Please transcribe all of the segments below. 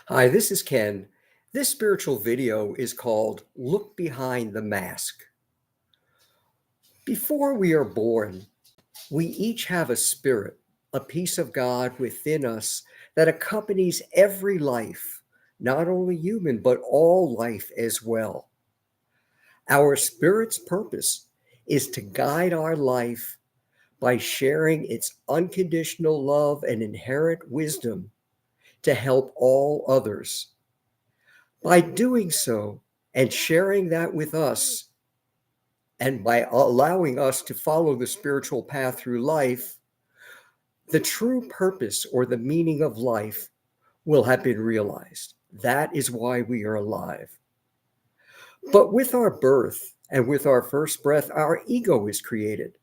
Hi, this is Ken. This spiritual video is called Look Behind the Mask. Before we are born, we each have a spirit, a piece of God within us that accompanies every life, not only human, but all life as well. Our spirit's purpose is to guide our life by sharing its unconditional love and inherent wisdom to help all others. By doing so and sharing that with us, and by allowing us to follow the spiritual path through life, the true purpose or the meaning of life will have been realized. That is why we are alive. But with our birth and with our first breath, our ego is created.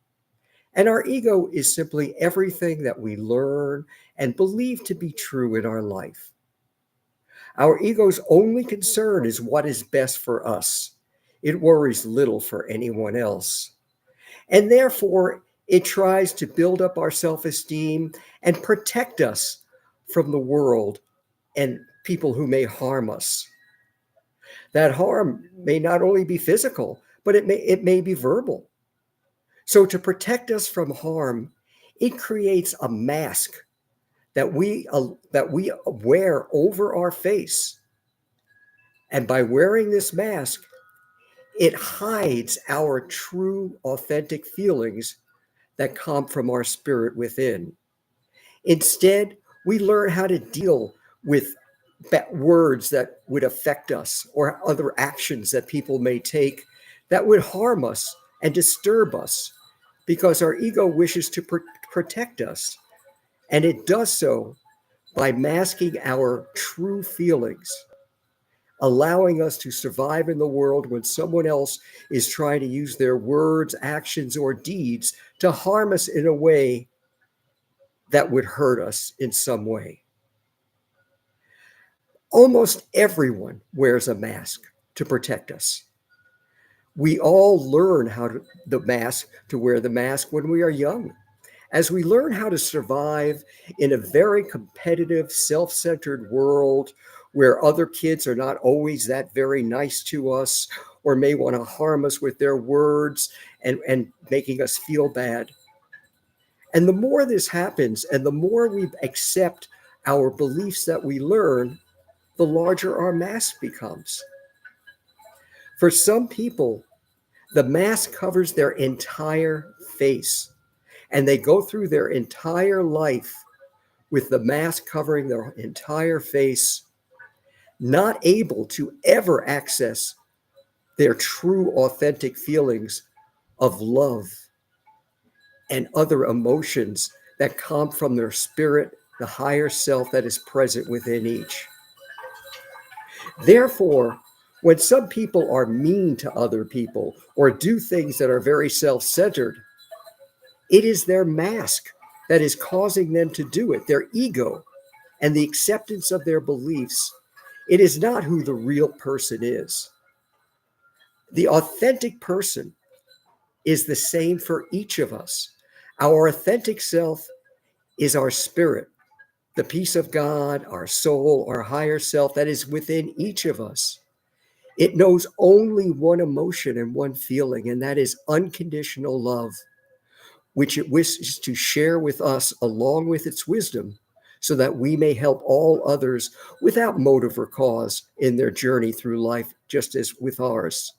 And our ego is simply everything that we learn and believe to be true in our life. Our ego's only concern is what is best for us. It worries little for anyone else. And therefore, it tries to build up our self esteem and protect us from the world and people who may harm us. That harm may not only be physical, but it may be verbal. So, to protect us from harm, it creates a mask that we wear over our face. And by wearing this mask, it hides our true, authentic feelings that come from our spirit within. Instead, we learn how to deal with words that would affect us or other actions that people may take that would harm us and disturb us because our ego wishes to protect us. And it does so by masking our true feelings, allowing us to survive in the world when someone else is trying to use their words, actions, or deeds to harm us in a way that would hurt us in some way. Almost everyone wears a mask to protect us. We all learn to wear the mask when we are young. As we learn how to survive in a very competitive, self-centered world where other kids are not always that very nice to us or may want to harm us with their words and making us feel bad. And the more this happens and the more we accept our beliefs that we learn, the larger our mask becomes. For some people, the mask covers their entire face, and they go through their entire life with the mask covering their entire face, not able to ever access their true, authentic feelings of love and other emotions that come from their spirit, the higher self that is present within each. Therefore, when some people are mean to other people or do things that are very self centered, it is their mask that is causing them to do it, their ego and the acceptance of their beliefs. It is not who the real person is. The authentic person is the same for each of us. Our authentic self is our spirit, the peace of God, our soul, our higher self that is within each of us. It knows only one emotion and one feeling, and that is unconditional love, which it wishes to share with us along with its wisdom so that we may help all others without motive or cause in their journey through life, just as with ours.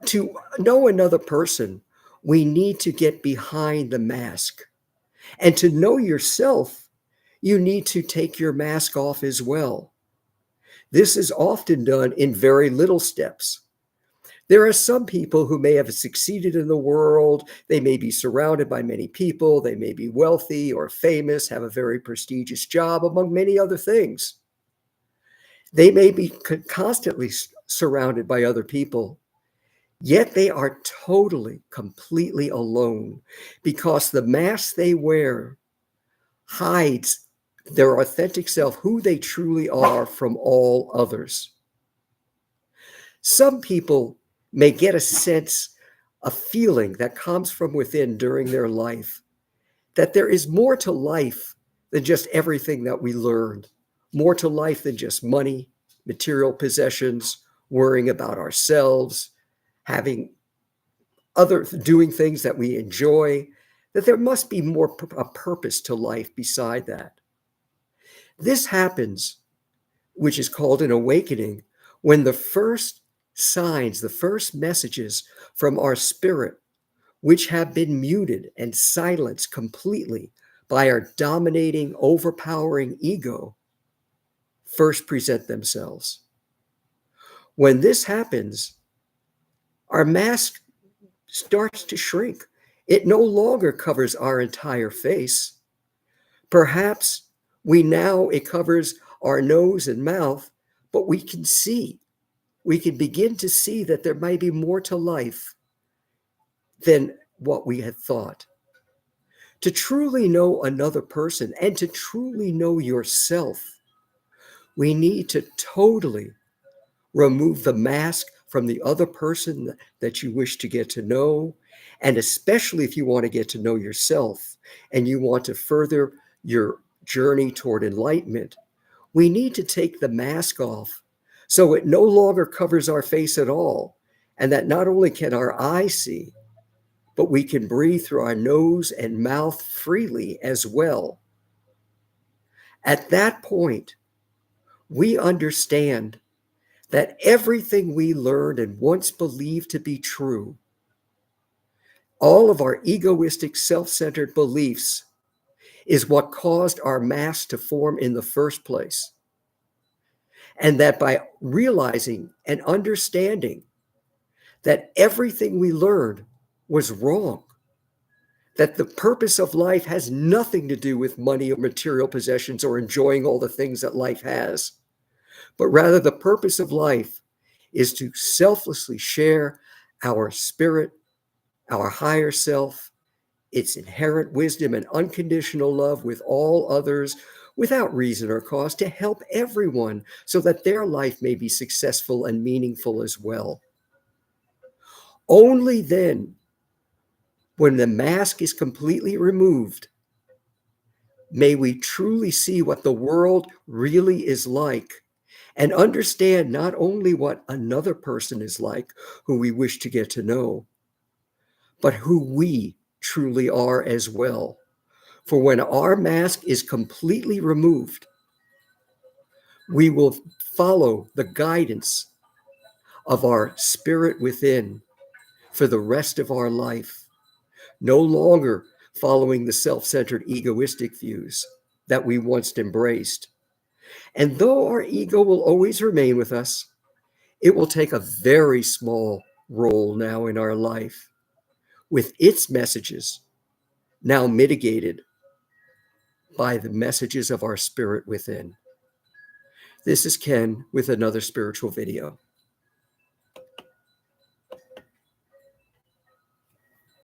To know another person, we need to get behind the mask. And to know yourself, you need to take your mask off as well. This is often done in very little steps. There are some people who may have succeeded in the world. They may be surrounded by many people. They may be wealthy or famous, have a very prestigious job, among many other things. They may be constantly surrounded by other people, yet they are totally, completely alone because the mask they wear hides their authentic self, who they truly are, from all others. Some people may get a sense, a feeling that comes from within during their life, that there is more to life than just everything that we learned, more to life than just money, material possessions, worrying about ourselves, having doing things that we enjoy, that there must be more a purpose to life beside that. This happens, which is called an awakening, when the first signs, the first messages from our spirit, which have been muted and silenced completely by our dominating, overpowering ego, first present themselves. When this happens, our mask starts to shrink. It no longer covers our entire face. Perhaps it covers our nose and mouth, but we can begin to see that there might be more to life than what we had thought. To truly know another person and to truly know yourself, we need to totally remove the mask from the other person that you wish to get to know. And especially if you want to get to know yourself and you want to further your journey toward enlightenment, we need to take the mask off so it no longer covers our face at all. And that not only can our eyes see, but we can breathe through our nose and mouth freely as well. At that point, we understand that everything we learned and once believed to be true, all of our egoistic, self-centered beliefs, is what caused our mask to form in the first place. And that by realizing and understanding that everything we learned was wrong, that the purpose of life has nothing to do with money or material possessions or enjoying all the things that life has, but rather the purpose of life is to selflessly share our spirit, our higher self, its inherent wisdom and unconditional love with all others without reason or cause, to help everyone so that their life may be successful and meaningful as well. Only then, when the mask is completely removed, may we truly see what the world really is like and understand not only what another person is like who we wish to get to know, but who we truly are as well. For when our mask is completely removed, we will follow the guidance of our spirit within for the rest of our life, no longer following the self-centered egoistic views that we once embraced. And though our ego will always remain with us, it will take a very small role now in our life, with its messages now mitigated by the messages of our spirit within. This is Ken with another spiritual video.